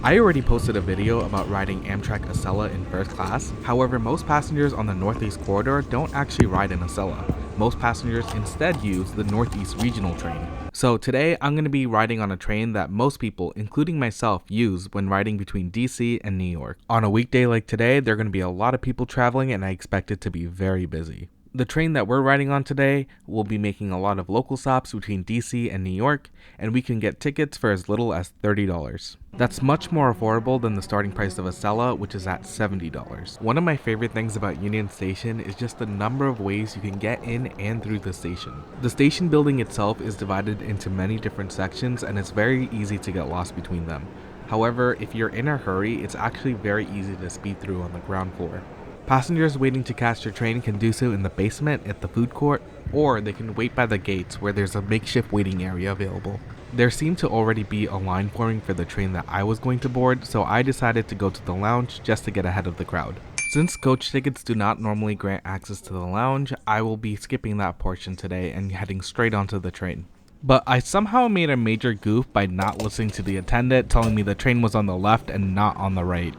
I already posted a video about riding Amtrak Acela in first class. However, most passengers on the Northeast Corridor don't actually ride in Acela. Most passengers instead use the Northeast Regional train. So today I'm going to be riding on a train that most people, including myself, use when riding between DC and New York. On a weekday like today, there are going to be a lot of people traveling and I expect it to be very busy. The train that we're riding on today will be making a lot of local stops between DC and New York, and we can get tickets for as little as $30. That's much more affordable than the starting price of Acela, which is at $70. One of my favorite things about Union Station is just the number of ways you can get in and through the station. The station building itself is divided into many different sections and it's very easy to get lost between them. However, if you're in a hurry, it's actually very easy to speed through on the ground floor. Passengers waiting to catch their train can do so in the basement at the food court, or they can wait by the gates where there's a makeshift waiting area available. There seemed to already be a line forming for the train that I was going to board, so I decided to go to the lounge just to get ahead of the crowd. Since coach tickets do not normally grant access to the lounge, I will be skipping that portion today and heading straight onto the train. But I somehow made a major goof by not listening to the attendant telling me the train was on the left and not on the right.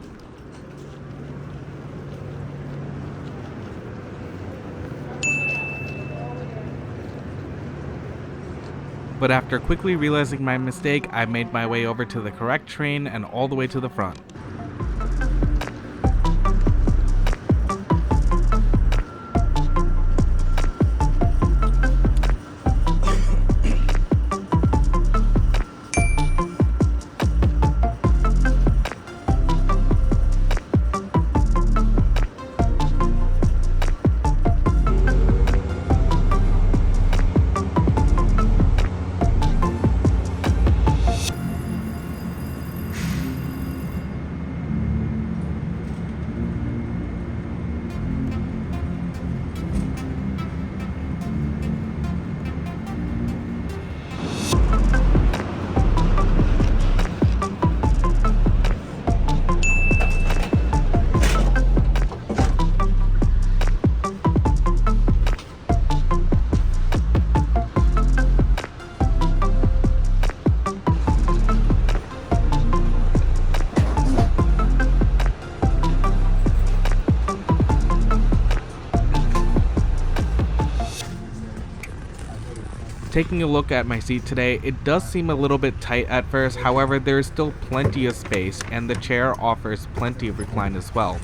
But after quickly realizing my mistake, I made my way over to the correct train and all the way to the front. Taking a look at my seat today, it does seem a little bit tight at first, however there is still plenty of space and the chair offers plenty of recline as well.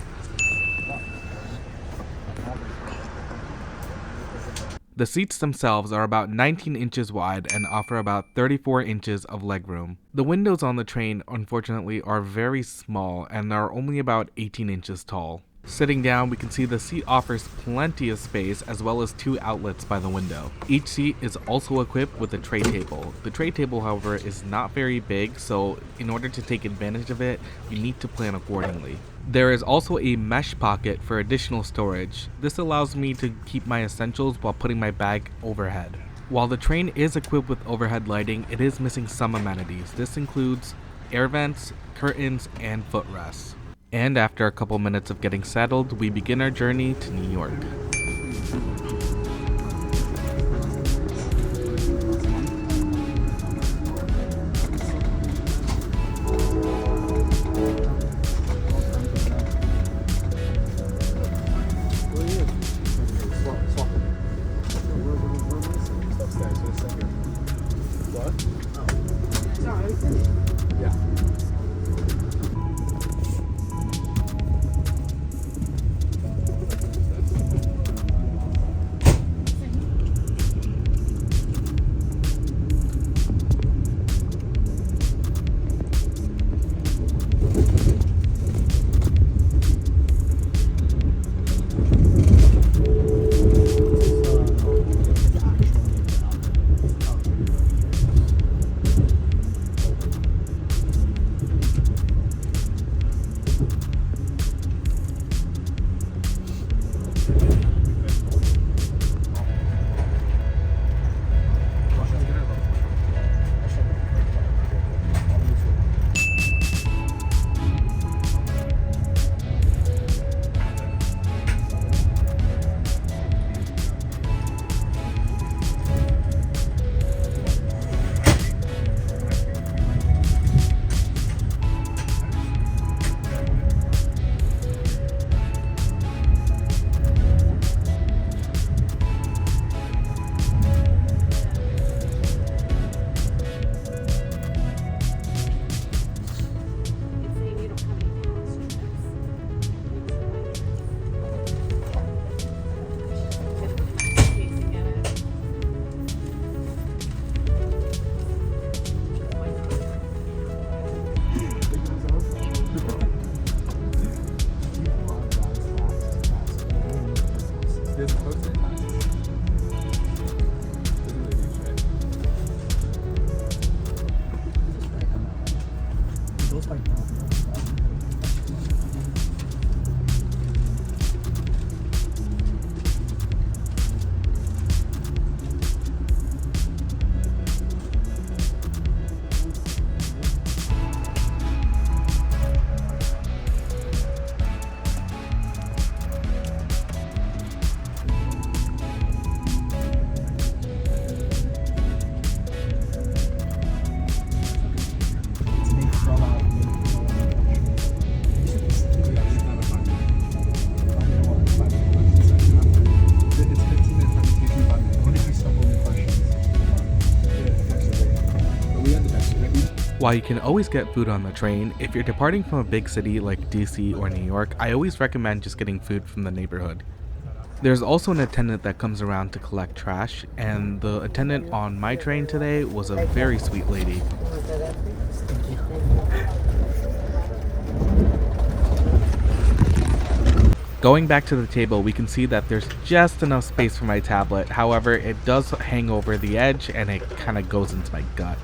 The seats themselves are about 19 inches wide and offer about 34 inches of legroom. The windows on the train unfortunately are very small and are only about 18 inches tall. Sitting down, we can see the seat offers plenty of space as well as 2 outlets by the window. Each seat is also equipped with a tray table. The tray table, however, is not very big, so in order to take advantage of it, you need to plan accordingly. There is also a mesh pocket for additional storage. This allows me to keep my essentials while putting my bag overhead. While the train is equipped with overhead lighting, it is missing some amenities. This includes air vents, curtains, and footrests. And after a couple minutes of getting settled, we begin our journey to New York. While you can always get food on the train, if you're departing from a big city like DC or New York, I always recommend just getting food from the neighborhood. There's also an attendant that comes around to collect trash, and the attendant on my train today was a very sweet lady. Going back to the table, we can see that there's just enough space for my tablet. However, it does hang over the edge and it kind of goes into my gut.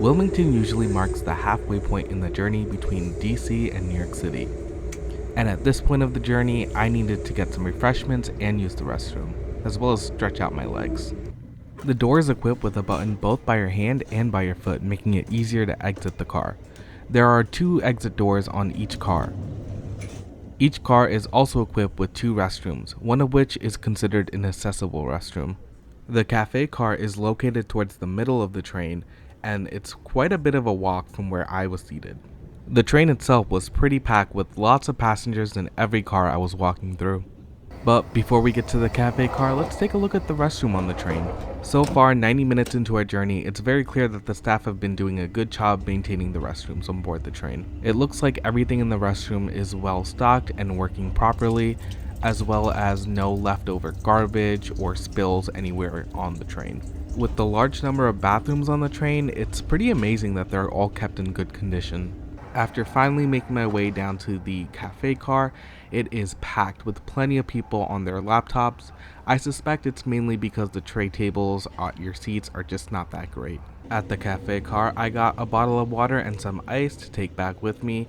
Wilmington usually marks the halfway point in the journey between DC and New York City. And at this point of the journey, I needed to get some refreshments and use the restroom, as well as stretch out my legs. The door is equipped with a button both by your hand and by your foot, making it easier to exit the car. There are 2 exit doors on each car. Each car is also equipped with 2 restrooms, one of which is considered an accessible restroom. The cafe car is located towards the middle of the train, and it's quite a bit of a walk from where I was seated. The train itself was pretty packed with lots of passengers in every car I was walking through. But before we get to the cafe car, let's take a look at the restroom on the train. So far, 90 minutes into our journey, it's very clear that the staff have been doing a good job maintaining the restrooms on board the train. It looks like everything in the restroom is well stocked and working properly, as well as no leftover garbage or spills anywhere on the train. With the large number of bathrooms on the train, it's pretty amazing that they're all kept in good condition. After finally making my way down to the cafe car, it is packed with plenty of people on their laptops. I suspect it's mainly because the tray tables at your seats are just not that great. At the cafe car, I got a bottle of water and some ice to take back with me.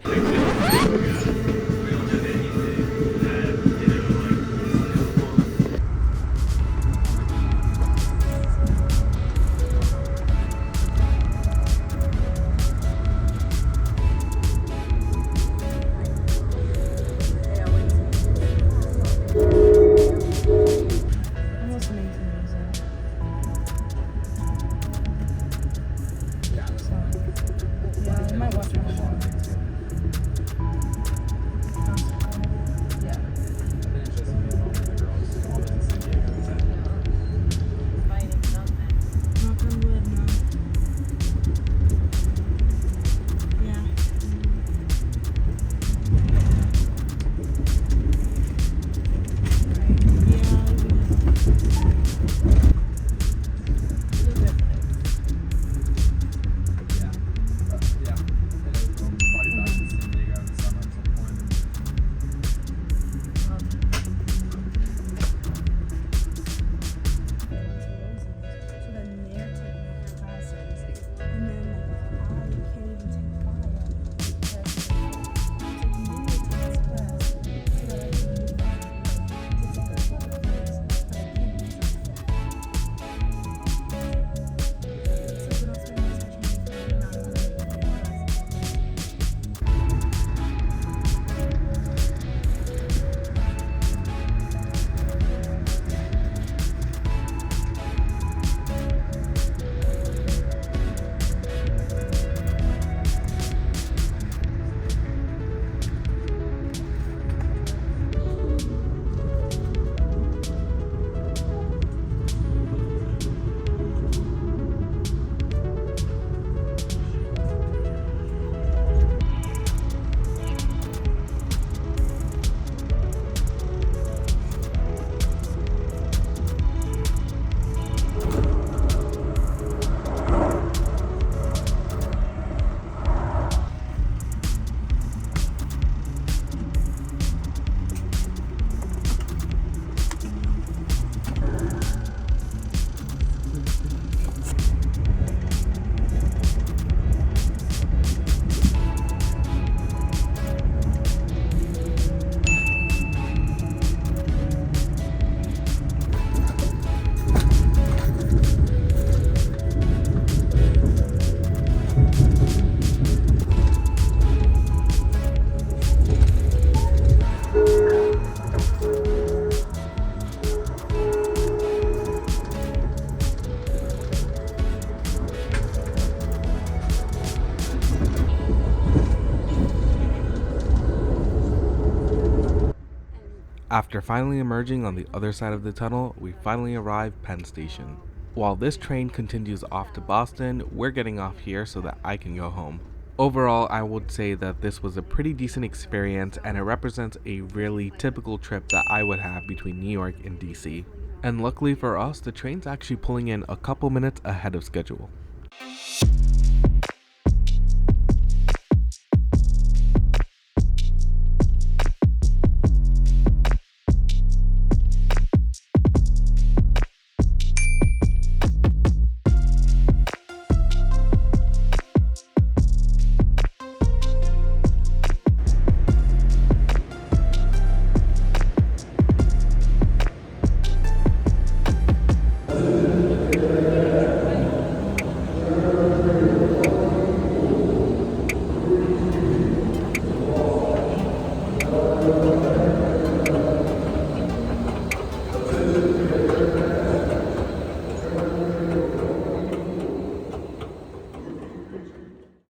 After finally emerging on the other side of the tunnel, we finally arrived Penn Station. While this train continues off to Boston, we're getting off here so that I can go home. Overall, I would say that this was a pretty decent experience and it represents a really typical trip that I would have between New York and DC. And luckily for us, the train's actually pulling in a couple minutes ahead of schedule.